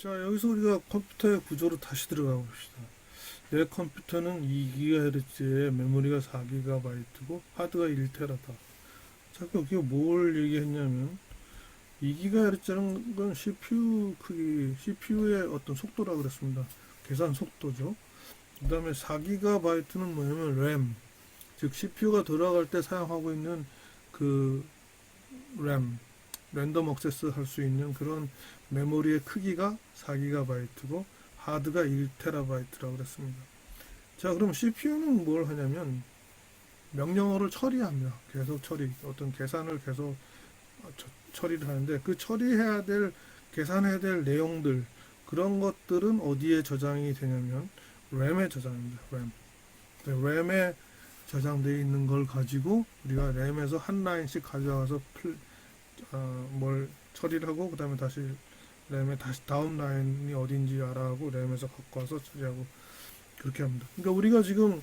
자, 여기서 우리가 컴퓨터의 구조로 다시 들어가 봅시다. 내 컴퓨터는 2GHz에 메모리가 4GB고 하드가 1TB다. 자, 여기 뭘 얘기했냐면 2GHz라는 건 CPU 크기, CPU의 어떤 속도라 그랬습니다. 계산 속도죠. 그 다음에 4GB는 뭐냐면 램, 즉 CPU가 돌아갈 때 사용하고 있는 그 램, 랜덤 액세스 할 수 있는 그런 메모리의 크기가 4GB고 하드가 1TB라고 그랬습니다. 자, 그럼 CPU는 뭘 하냐면 명령어를 처리합니다. 계속 처리, 어떤 계산을 계속 처리를 하는데 그 처리해야 될, 계산해야 될 내용들, 그런 것들은 어디에 저장이 되냐면 램에 저장입니다. 램. 램에 저장되어 있는 걸 가지고 우리가 램에서 한 라인씩 가져와서 뭘 처리를 하고 그 다음에 다시 램에 다시 다음 라인이 어딘지 알아하고 램에서 갖고 와서 처리하고 그렇게 합니다. 그러니까 우리가 지금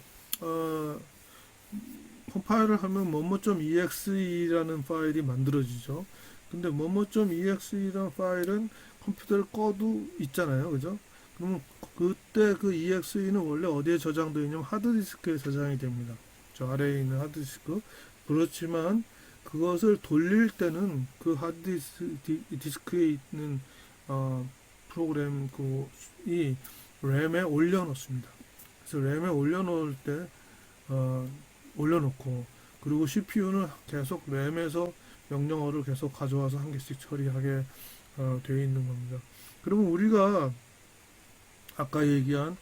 컴파일을 하면 뭐뭐.exe라는 파일이 만들어지죠. 근데 뭐뭐.exe라는 파일은 컴퓨터를 꺼도 있잖아요. 그죠? 그러면 그때 그 exe는 원래 어디에 저장되어 있냐면 하드디스크에 저장이 됩니다. 저 아래에 있는 하드디스크. 그렇지만 그것을 돌릴 때는 그 하드디스크에 있는 프로그램 이 램에 올려놓습니다. 그래서 램에 올려놓을 때 올려놓고, 그리고 CPU는 계속 램에서 명령어를 계속 가져와서 한 개씩 처리하게 되어 있는 겁니다. 그러면 우리가 아까 얘기한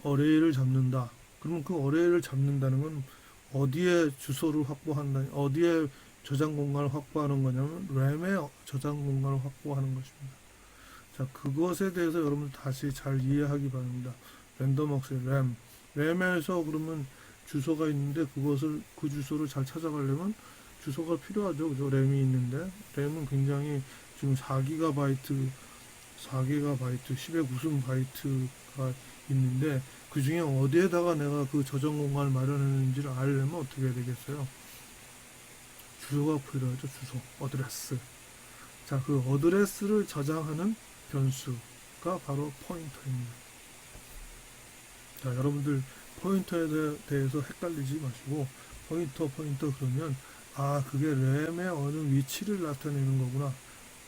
어레이를 잡는다. 그러면 그 어레이를 잡는다는 건 어디에 주소를 확보한다, 어디에 저장 공간을 확보하는 거냐면 램에 저장 공간을 확보하는 것입니다. 자, 그것에 대해서 여러분 다시 잘 이해하기 바랍니다. 랜덤 액세스 램에서 그러면 주소가 있는데 그것을, 그 주소를 잘 찾아가려면 주소가 필요하죠. 그죠? 램이 있는데 램은 굉장히 지금 4GB 10의 무슨 바이트가 있는데 그 중에 어디에다가 내가 그 저장 공간을 마련했는지를 알려면 어떻게 해야 되겠어요? 주소가 필요하죠. 주소, 어드레스. 자, 그 어드레스를 저장하는 변수가 바로 포인터입니다. 자, 여러분들 포인터에 대해서 헷갈리지 마시고 포인터 그러면 그게 램의 어느 위치를 나타내는 거구나,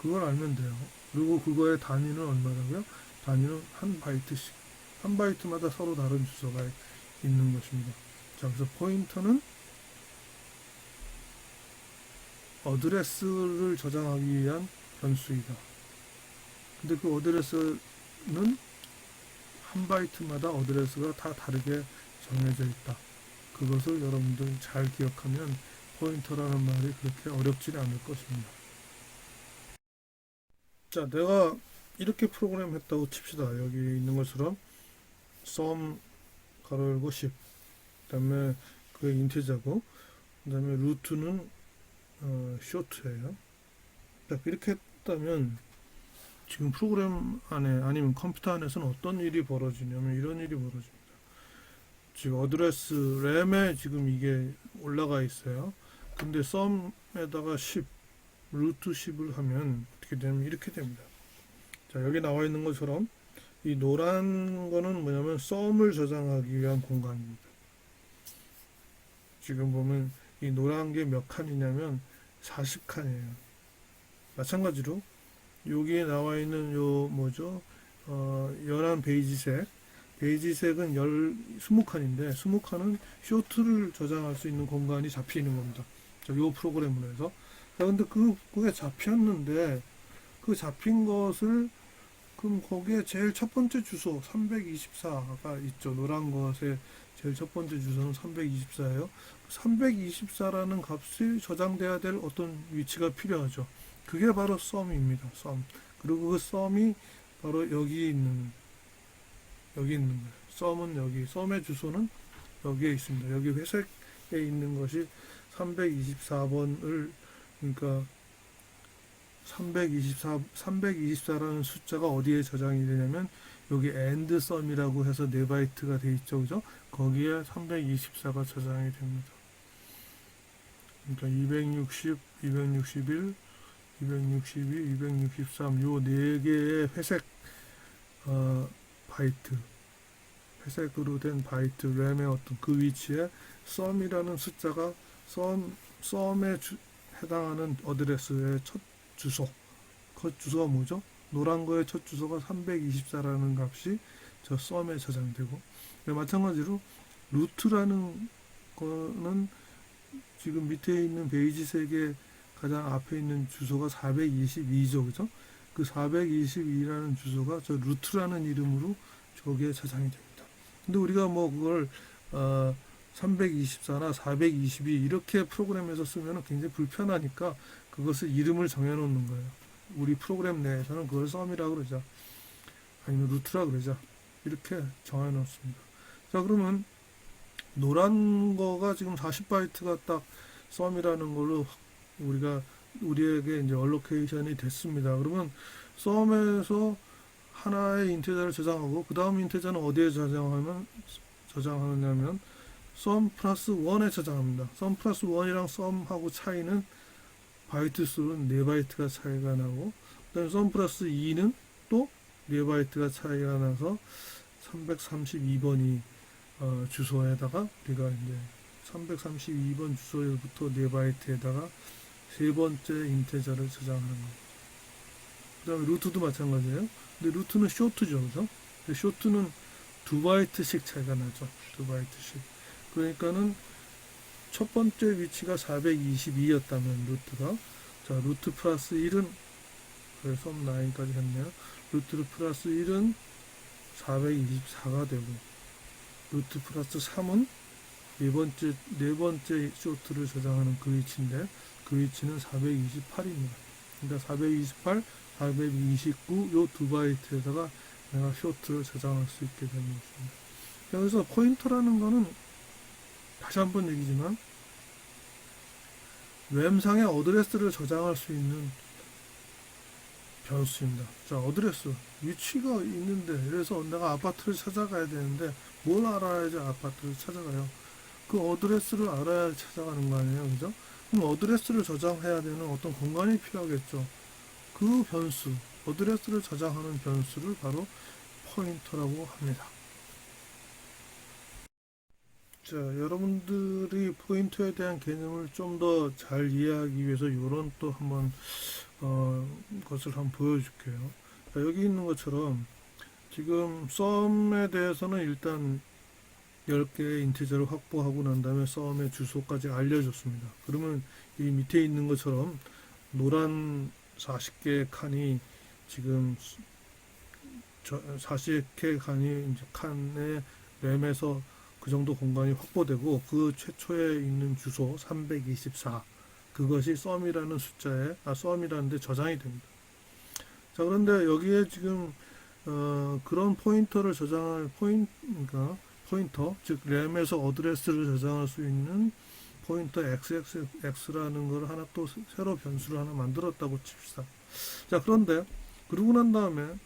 그걸 알면 돼요. 그리고 그거의 단위는 얼마라고요? 단위는 한 바이트씩, 한 바이트마다 서로 다른 주소가 있는 것입니다. 자, 그래서 포인터는 어드레스를 저장하기 위한 변수이다. 근데 그 어드레스는 한 바이트마다 어드레스가 다 다르게 정해져 있다. 그것을 여러분들 잘 기억하면 포인터라는 말이 그렇게 어렵지 않을 것입니다. 자, 내가 이렇게 프로그램 했다고 칩시다. 여기 있는 것처럼 sum 가로 열고 10, 그 다음에 그 인티저고, 그 다음에 루트는 short예요. 자, 이렇게 했다면 지금 프로그램 안에, 아니면 컴퓨터 안에서는 어떤 일이 벌어지냐면 이런 일이 벌어집니다. 지금 어드레스 램에 지금 이게 올라가 있어요. 근데 썸에다가 10, 루트 10을 하면 어떻게 되냐면 이렇게 됩니다. 자, 여기 나와 있는 것처럼 이 노란 거는 뭐냐면 썸을 저장하기 위한 공간입니다. 지금 보면 이 노란 게 몇 칸이냐면 40칸이에요. 마찬가지로 여기에 나와 있는 요 뭐죠? 연한 베이지색은 20칸인데 20칸은 쇼트를 저장할 수 있는 공간이 잡히는 겁니다. 요 프로그램으로 해서. 근데 그게 잡혔는데 그 잡힌 것을, 그럼 거기에 제일 첫 번째 주소 324가 있죠. 노란 것의 제일 첫 번째 주소는 324예요. 324라는 값이 저장돼야 될 어떤 위치가 필요하죠. 그게 바로 썸입니다. 썸. 그리고 그 썸이 바로 여기 있는 거예요. 썸은 여기, 썸의 주소는 여기에 있습니다. 여기 회색에 있는 것이 324번을, 그러니까 324라는 숫자가 어디에 저장이 되냐면 여기 end sum이라고 해서 4바이트가 돼 있죠. 그죠? 거기에 324가 저장이 됩니다. 그러니까 260, 261, 262, 263, 요 4개의 회색 바이트, 회색으로 된 바이트 램의 어떤 그 위치에 썸이라는 숫자가 썸에 해당하는 어드레스의 첫 주소, 그 주소가 뭐죠? 노란 거의 첫 주소가 324라는 값이 저 썸에 저장되고, 마찬가지로 루트라는 거는 지금 밑에 있는 베이지색의 가장 앞에 있는 주소가 422죠, 그죠? 그 422라는 주소가 저 루트라는 이름으로 저기에 저장이 됩니다. 근데 우리가 뭐 그걸 324나 422 이렇게 프로그램에서 쓰면 굉장히 불편하니까 그것을 이름을 정해놓는 거예요. 우리 프로그램 내에서는 그걸 썸이라고 그러자, 아니면 루트라고 그러자, 이렇게 정해놓습니다. 자, 그러면 노란 거가 지금 40바이트가 딱 썸이라는 걸로 우리에게 이제 얼로케이션이 됐습니다. 그러면 썸에서 하나의 인테저를 저장하고 그 다음 인테저는 어디에 저장하느냐면 썸 플러스 1에 저장합니다. 썸 플러스 1이랑 썸하고 차이는 바이트 수는 4바이트가 차이가 나고, 그다음에 썸 플러스 2는 또 4바이트가 차이가 나서 332번이 주소에다가 우리가 이제 332번 주소부터 4바이트에다가 세 번째 인테저를 저장하는 겁니다. 그 다음에 루트도 마찬가지예요. 근데 루트는 쇼트죠, 그죠? 쇼트는 2바이트씩 차이가 나죠. 2바이트씩. 그러니까는 첫 번째 위치가 422였다면 루트가, 자, 루트 플러스 1은, 그래서 썸 9까지 했네요. 루트 플러스 1은 424가 되고, 루트 플러스 3은 네 번째 쇼트를 저장하는 그 위치인데, 그 위치는 428입니다. 그러니까 428, 429, 요 2바이트에다가 내가 쇼트를 저장할 수 있게 되는 것입니다. 여기서 포인터라는 거는 다시 한번 얘기지만 램상의 어드레스를 저장할 수 있는 변수입니다. 자, 어드레스 위치가 있는데, 그래서 내가 아파트를 찾아가야 되는데 뭘 알아야지 아파트를 찾아가요? 그 어드레스를 알아야 찾아가는 거 아니에요, 그죠? 그럼 어드레스를 저장해야 되는 어떤 공간이 필요하겠죠. 그 변수, 어드레스를 저장하는 변수를 바로 포인터라고 합니다. 자, 여러분들이 포인터에 대한 개념을 좀 더 잘 이해하기 위해서 이런 또 한번 것을 한번 보여줄게요. 자, 여기 있는 것처럼 지금 썸에 대해서는 일단 10개의 인티저를 확보하고 난 다음에 썸의 주소까지 알려줬습니다. 그러면 이 밑에 있는 것처럼 노란 40개의 칸이 지금 40개의 칸이 이제 칸의 램에서 그 정도 공간이 확보되고, 그 최초에 있는 주소 324, 그것이 썸이라는 썸이라는 데 저장이 됩니다. 자, 그런데 여기에 지금 그런 포인터를 저장할 포인터, 즉 램에서 어드레스를 저장할 수 있는 포인터 xxx라는 걸 하나 또 새로 변수를 하나 만들었다고 칩시다. 자, 그런데 그러고 난 다음에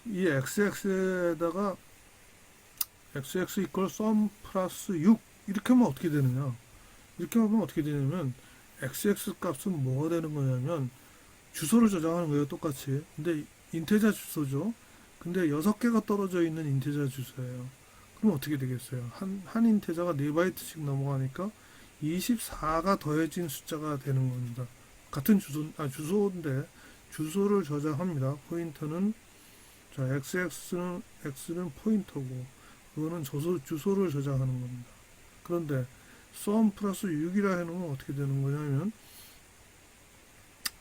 이 xx에다가 xx 이퀄 썸 플러스 6 이렇게 하면 어떻게 되느냐? 이렇게 하면 어떻게 되냐면 xx 값은 뭐가 되는 거냐면 주소를 저장하는 거예요, 똑같이. 근데 인테저 주소죠. 근데 6개가 떨어져 있는 인테저 주소예요. 그럼 어떻게 되겠어요? 한 인테저가 4바이트씩 넘어가니까 24가 더해진 숫자가 되는 겁니다. 같은 주소인데 주소를 저장합니다. 포인터는, 자, x는 포인터고 그거는 주소를 저장하는 겁니다. 그런데 썸 플러스 6이라 해놓으면 어떻게 되는 거냐면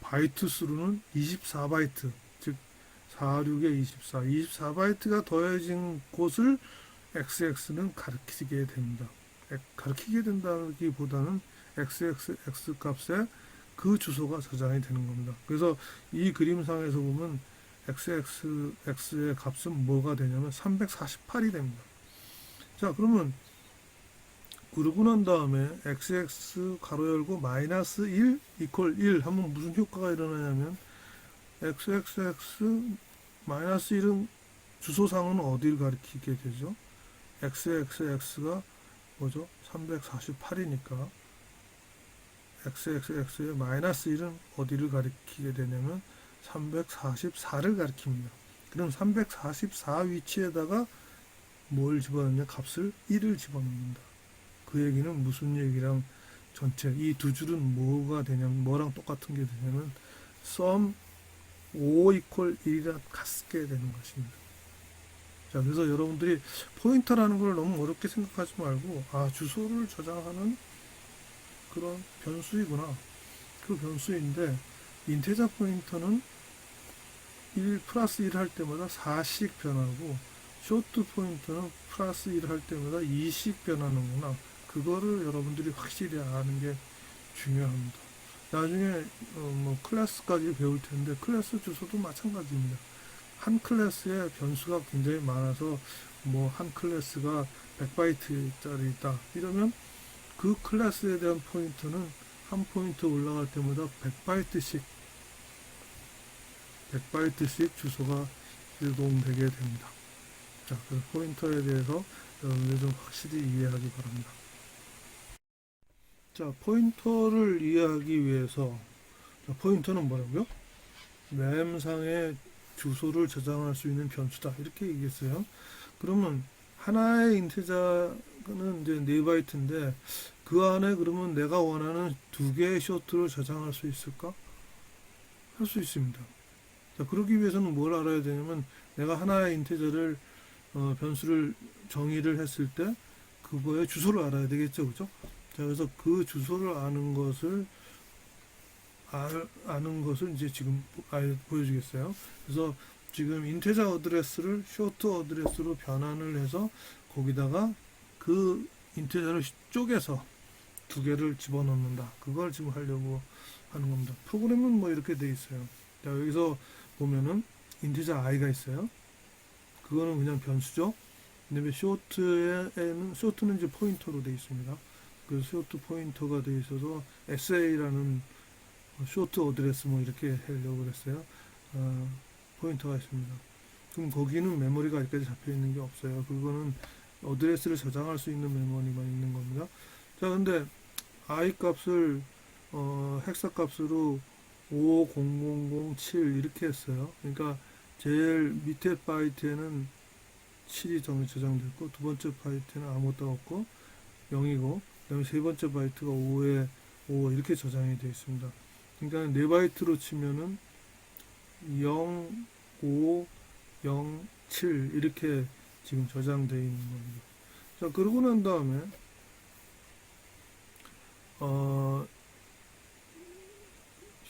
바이트 수로는 24바이트, 즉 46에 24바이트가 더해진 곳을 xx는 가리키게 됩니다. 가리키게 된다기보다는 xx 값에 그 주소가 저장이 되는 겁니다. 그래서 이 그림상에서 보면 xx의 값은 뭐가 되냐면 348이 됩니다. 자, 그러면 그러고 난 다음에 xx 가로 열고 마이너스 1 이퀄 1 하면 무슨 효과가 일어나냐면 xxx 마이너스 1은 주소상은 어디를 가리키게 되죠? xxx가 뭐죠? 348이니까 xxx의 마이너스 1은 어디를 가리키게 되냐면 344를 가리킵니다. 그럼 344 위치에다가 뭘 집어넣냐? 값을 1을 집어넣는다. 그 얘기는 무슨 얘기랑 전체 이 두 줄은 뭐가 되냐면 뭐랑 똑같은 게 되냐면 sum 5 equal 1이랑 같게 되는 것입니다. 자, 그래서 여러분들이 포인터라는 걸 너무 어렵게 생각하지 말고 주소를 저장하는 그런 변수이구나. 그 변수인데 인테저 포인터는 1 플러스 1 할 때마다 4씩 변하고 쇼트 포인터는 플러스 1 할 때마다 2씩 변하는구나. 그거를 여러분들이 확실히 아는 게 중요합니다. 나중에 클래스까지 배울 텐데 클래스 주소도 마찬가지입니다. 한 클래스에 변수가 굉장히 많아서 한 클래스가 100바이트짜리 있다. 이러면 그 클래스에 대한 포인터는 한 포인트 올라갈 때마다 100바이트씩 주소가 이동되게 됩니다. 자, 그래서 포인터에 대해서 여러분들 좀 확실히 이해하기 바랍니다. 자, 포인터를 이해하기 위해서 포인터는 뭐라고요? 램상에 주소를 저장할 수 있는 변수다. 이렇게 얘기했어요. 그러면 하나의 인테저는 이제 4바이트인데 그 안에 그러면 내가 원하는 2개의 쇼트를 저장할 수 있을까? 할 수 있습니다. 자, 그러기 위해서는 뭘 알아야 되냐면 내가 하나의 인테저를 변수를 정의를 했을 때 그거의 주소를 알아야 되겠죠. 그죠? 자, 그래서 그 주소를 아는 것을 이제 지금 보여주겠어요. 그래서 지금 인테저 어드레스를 쇼트 어드레스로 변환을 해서 거기다가 그 인테저를 쪼개서 2개를 집어넣는다. 그걸 지금 하려고 하는 겁니다. 프로그램은 이렇게 돼 있어요. 자, 여기서 보면은 인테저 i가 있어요. 그거는 그냥 변수죠. 그다음에 쇼트는 이제 포인터로 돼 있습니다. 그 쇼트 포인터가 돼 있어서 SA라는 쇼트 어드레스 이렇게 하려고 그랬어요. 포인터가 있습니다. 그럼 거기는 메모리가 아직까지 잡혀 있는 게 없어요. 그거는 어드레스를 저장할 수 있는 메모리만 있는 겁니다. 자, 근데 i 값을 헥사 값으로 50007 이렇게 했어요. 그러니까 제일 밑에 바이트에는 7이 저장됐고 두 번째 바이트는 아무것도 없고 0이고 그다음에 세 번째 바이트가 5에 5 이렇게 저장이 되어 있습니다. 그러니까 4바이트로 치면은 0, 5, 0, 7 이렇게 지금 저장되어 있는 겁니다. 자, 그러고 난 다음에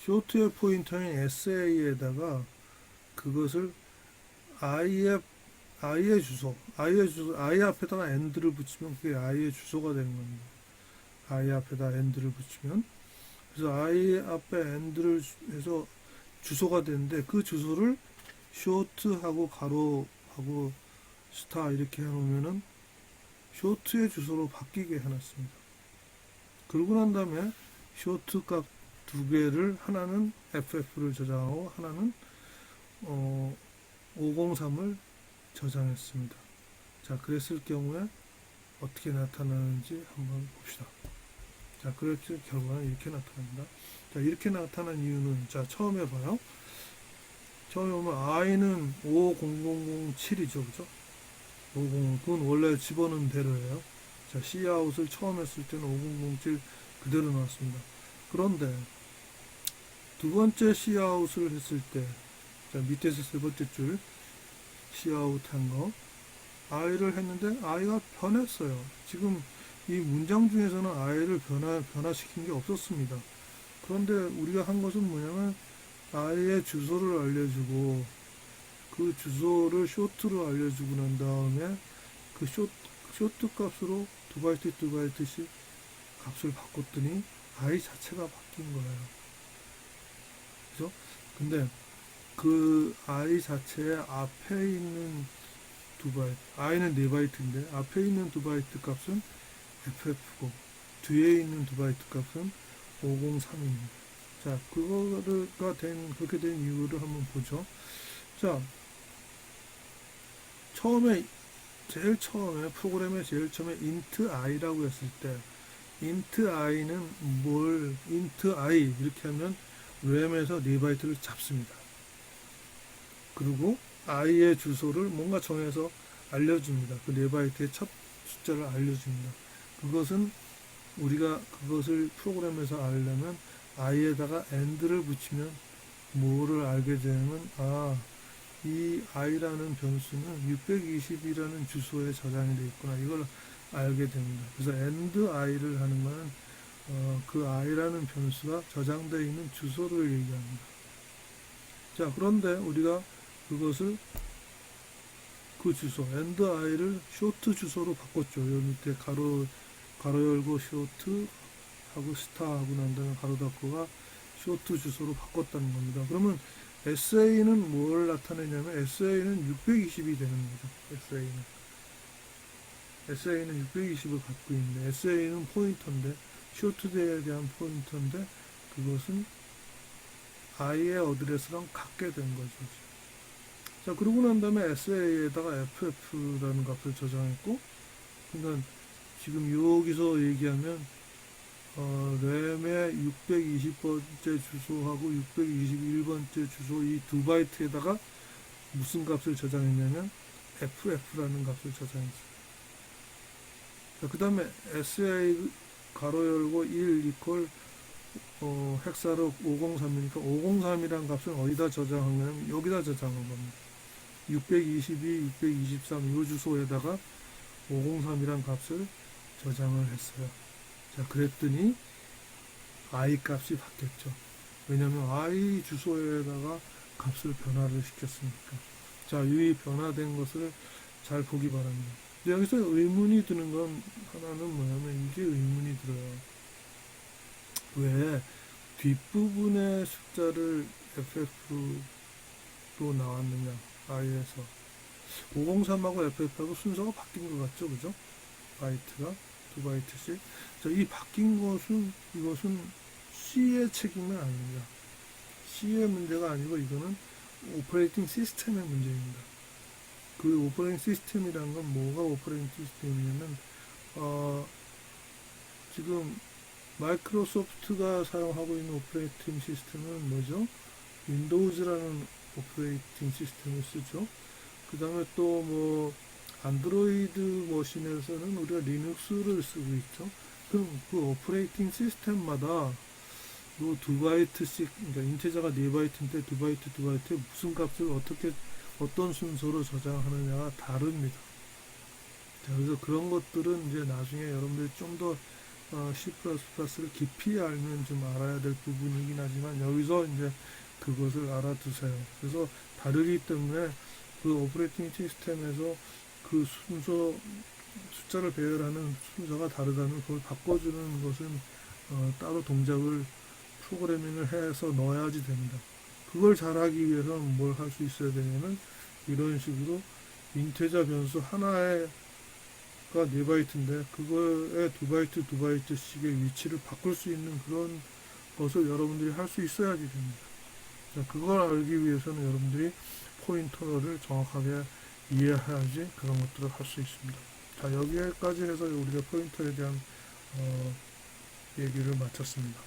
쇼트의 포인터인 SA에다가 그것을 i의 주소, i 앞에다가 end를 붙이면 그게 i의 주소가 되는 겁니다. i 앞에다 end를 붙이면 그래서 i 앞에 end를 해서 주소가 되는데 그 주소를 short하고 가로하고 스타 이렇게 해놓으면은 short의 주소로 바뀌게 해놨습니다. 그러고 난 다음에 short 값 2개를 하나는 ff를 저장하고 하나는 503을 저장했습니다. 자, 그랬을 경우에 어떻게 나타나는지 한번 봅시다. 자, 그랬을 결과는 이렇게 나타납니다. 자, 이렇게 나타난 이유는 자, 처음에 봐요. 처음에 보면 i는 50007이죠. 그죠? 500, 그건 원래 집어넣은 대로예요. 자, cout을 처음 했을 때는 5007 그대로 나왔습니다. 그런데 두 번째 cout을 했을 때, 자, 밑에서 세 번째 줄 cout 한 거, i를 했는데 i가 변했어요. 지금 이 문장 중에서는 i를 변화시킨 게 없었습니다. 그런데 우리가 한 것은 뭐냐면 i의 주소를 알려주고 그 주소를 쇼트로 알려주고 난 다음에 그 쇼트 값으로 2바이트 2바이트씩 값을 바꿨더니 i 자체가 바뀐 거예요. 그죠? 근데 그 i 자체의 앞에 있는 2바이트, i는 4바이트인데 앞에 있는 2바이트 값은 ff고 뒤에 있는 2바이트 값은 503입니다. 자, 그렇게 된 이유를 한번 보죠. 자, 프로그램의 제일 처음에 int i라고 했을 때 int i는 int i 이렇게 하면 램에서 4바이트를 잡습니다. 그리고 i의 주소를 뭔가 정해서 알려줍니다. 그 4바이트의 첫 숫자를 알려줍니다. 그것은 우리가 그것을 프로그램에서 알려면 i에다가 and를 붙이면 뭐를 알게 되면 이 i라는 변수는 620이라는 주소에 저장이 되어 있구나. 이걸 알게 됩니다. 그래서 and i를 하는 것은 그 i라는 변수가 저장되어 있는 주소를 얘기합니다. 자, 그런데 우리가 그것을 그 주소 and i를 쇼트 주소로 바꿨죠. 여기 밑에 가로 열고 쇼트 하고 스타 하고 난 다음에 가로 닫고가 쇼트 주소로 바꿨다는 겁니다. 그러면 SA는 뭘 나타내냐면 SA는 620이 되는 거죠. SA는 620을 갖고 있는데 SA는 포인터인데 쇼트데이에 대한 포인터인데 그것은 i의 어드레스랑 같게 된 거죠. 자, 그러고 난 다음에 SA에다가 FF라는 값을 저장했고, 그러니까 지금 여기서 얘기하면 램의 620번째 주소하고 621번째 주소 이 두 바이트에다가 무슨 값을 저장했냐면 FF라는 값을 저장했어요. 자, 그 다음에 SA 가로 열고 1 이퀄 헥사로 503이니까 503이라는 값을 어디다 저장하냐면 여기다 저장한 겁니다. 622, 623 이 주소에다가 503이란 값을 저장을 했어요. 자, 그랬더니 i 값이 바뀌었죠. 왜냐하면 i 주소에다가 값을 변화를 시켰으니까. 자, 이 변화된 것을 잘 보기 바랍니다. 근데 여기서 의문이 드는 건 하나는 뭐냐면 이게 의문이 들어요. 왜 뒷부분의 숫자를 FF로 나왔느냐, i에서 503하고 FF하고 순서가 바뀐 것 같죠, 그죠? 바이트가 두 바이트씩. 자, 이 바뀐 것은 이것은 C의 책임은 아닙니다. C의 문제가 아니고 이거는 오퍼레이팅 시스템의 문제입니다. 그 오퍼레이팅 시스템이란 건 뭐가 오퍼레이팅 시스템이냐면 지금 마이크로소프트가 사용하고 있는 오퍼레이팅 시스템은 뭐죠? 윈도우즈라는 오퍼레이팅 시스템을 쓰죠. 그 다음에 또 뭐 안드로이드 머신에서는 우리가 리눅스를 쓰고 있죠. 그럼 그 오퍼레이팅 시스템마다 두 바이트씩, 그러니까 인테저가 4바이트인데 2바이트에 무슨 값을 어떤 순서로 저장하느냐가 다릅니다. 자, 그래서 그런 것들은 이제 나중에 여러분들이 좀 더 C++를 깊이 알면 좀 알아야 될 부분이긴 하지만 여기서 이제 그것을 알아두세요. 그래서 다르기 때문에 그 오퍼레이팅 시스템에서 그 순서, 숫자를 배열하는 순서가 다르다면 그걸 바꿔주는 것은 따로 동작을 프로그래밍을 해서 넣어야지 됩니다. 그걸 잘하기 위해서는 뭘 할 수 있어야 되냐면 이런 식으로 인테저 변수 하나가 4바이트인데 그거에 2바이트씩의 위치를 바꿀 수 있는 그런 것을 여러분들이 할 수 있어야지 됩니다. 자, 그걸 알기 위해서는 여러분들이 포인터를 정확하게 이해해야지 그런 것들을 할 수 있습니다. 자, 여기까지 해서 우리가 포인터에 대한 얘기를 마쳤습니다.